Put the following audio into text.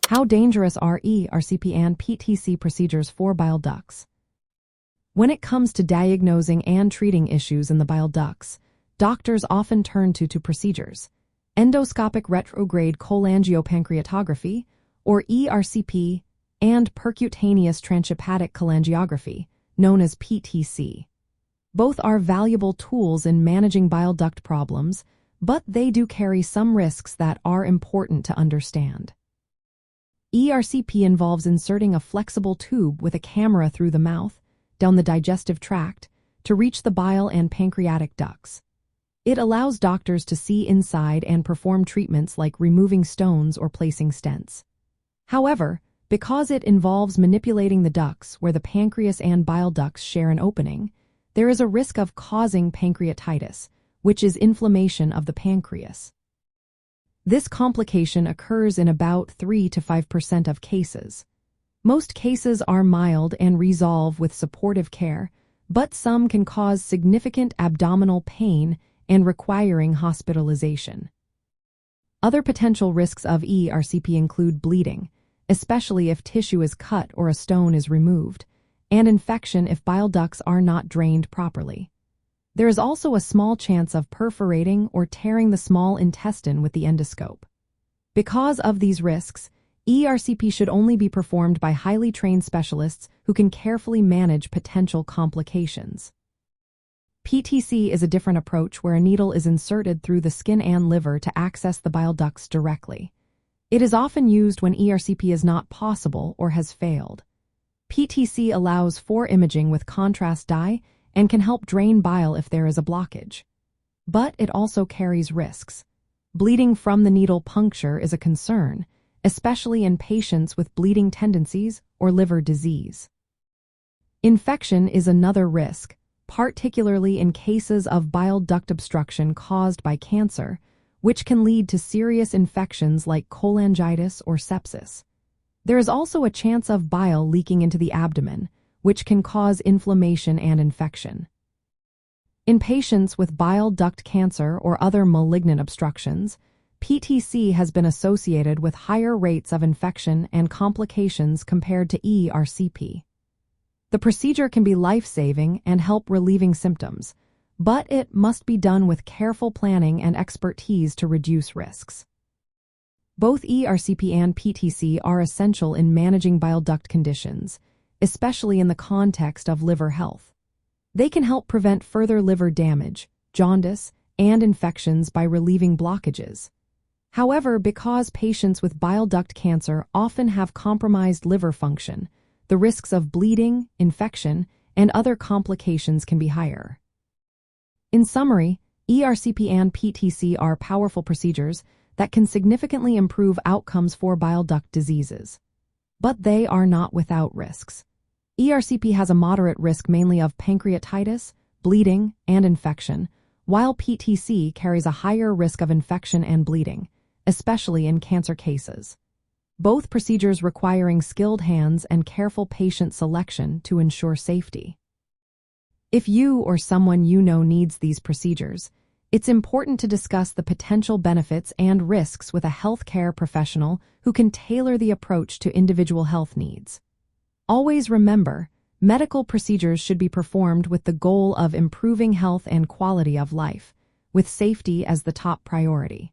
How dangerous are ERCP and PTC procedures for bile ducts? When it comes to diagnosing and treating issues in the bile ducts, doctors often turn to procedures: endoscopic retrograde cholangiopancreatography, or ERCP, and percutaneous transhepatic cholangiography, known as PTC. Both are valuable tools in managing bile duct problems, but they do carry some risks that are important to understand. ERCP involves inserting a flexible tube with a camera through the mouth, down the digestive tract, to reach the bile and pancreatic ducts. It allows doctors to see inside and perform treatments like removing stones or placing stents. However, because it involves manipulating the ducts where the pancreas and bile ducts share an opening, there is a risk of causing pancreatitis, which is inflammation of the pancreas. This complication occurs in about 3 to 5% of cases. Most cases are mild and resolve with supportive care, but some can cause significant abdominal pain and requiring hospitalization. Other potential risks of ERCP include bleeding, especially if tissue is cut or a stone is removed, and infection if bile ducts are not drained properly. There is also a small chance of perforating or tearing the small intestine with the endoscope. Because of these risks, ERCP should only be performed by highly trained specialists who can carefully manage potential complications. PTC is a different approach where a needle is inserted through the skin and liver to access the bile ducts directly. It is often used when ERCP is not possible or has failed. PTC allows for imaging with contrast dye and can help drain bile if there is a blockage. But it also carries risks. Bleeding from the needle puncture is a concern, especially in patients with bleeding tendencies or liver disease. Infection is another risk, particularly in cases of bile duct obstruction caused by cancer, which can lead to serious infections like cholangitis or sepsis. There is also a chance of bile leaking into the abdomen, which can cause inflammation and infection. In patients with bile duct cancer or other malignant obstructions, PTC has been associated with higher rates of infection and complications compared to ERCP. The procedure can be life-saving and help relieving symptoms, but it must be done with careful planning and expertise to reduce risks. Both ERCP and PTC are essential in managing bile duct conditions, especially in the context of liver health. They can help prevent further liver damage, jaundice, and infections by relieving blockages. However, because patients with bile duct cancer often have compromised liver function, the risks of bleeding, infection, and other complications can be higher. In summary, ERCP and PTC are powerful procedures that can significantly improve outcomes for bile duct diseases. But they are not without risks. ERCP has a moderate risk mainly of pancreatitis, bleeding, and infection, while PTC carries a higher risk of infection and bleeding, especially in cancer cases. Both procedures requiring skilled hands and careful patient selection to ensure safety. If you or someone you know needs these procedures, it's important to discuss the potential benefits and risks with a healthcare professional who can tailor the approach to individual health needs. Always remember, medical procedures should be performed with the goal of improving health and quality of life, with safety as the top priority.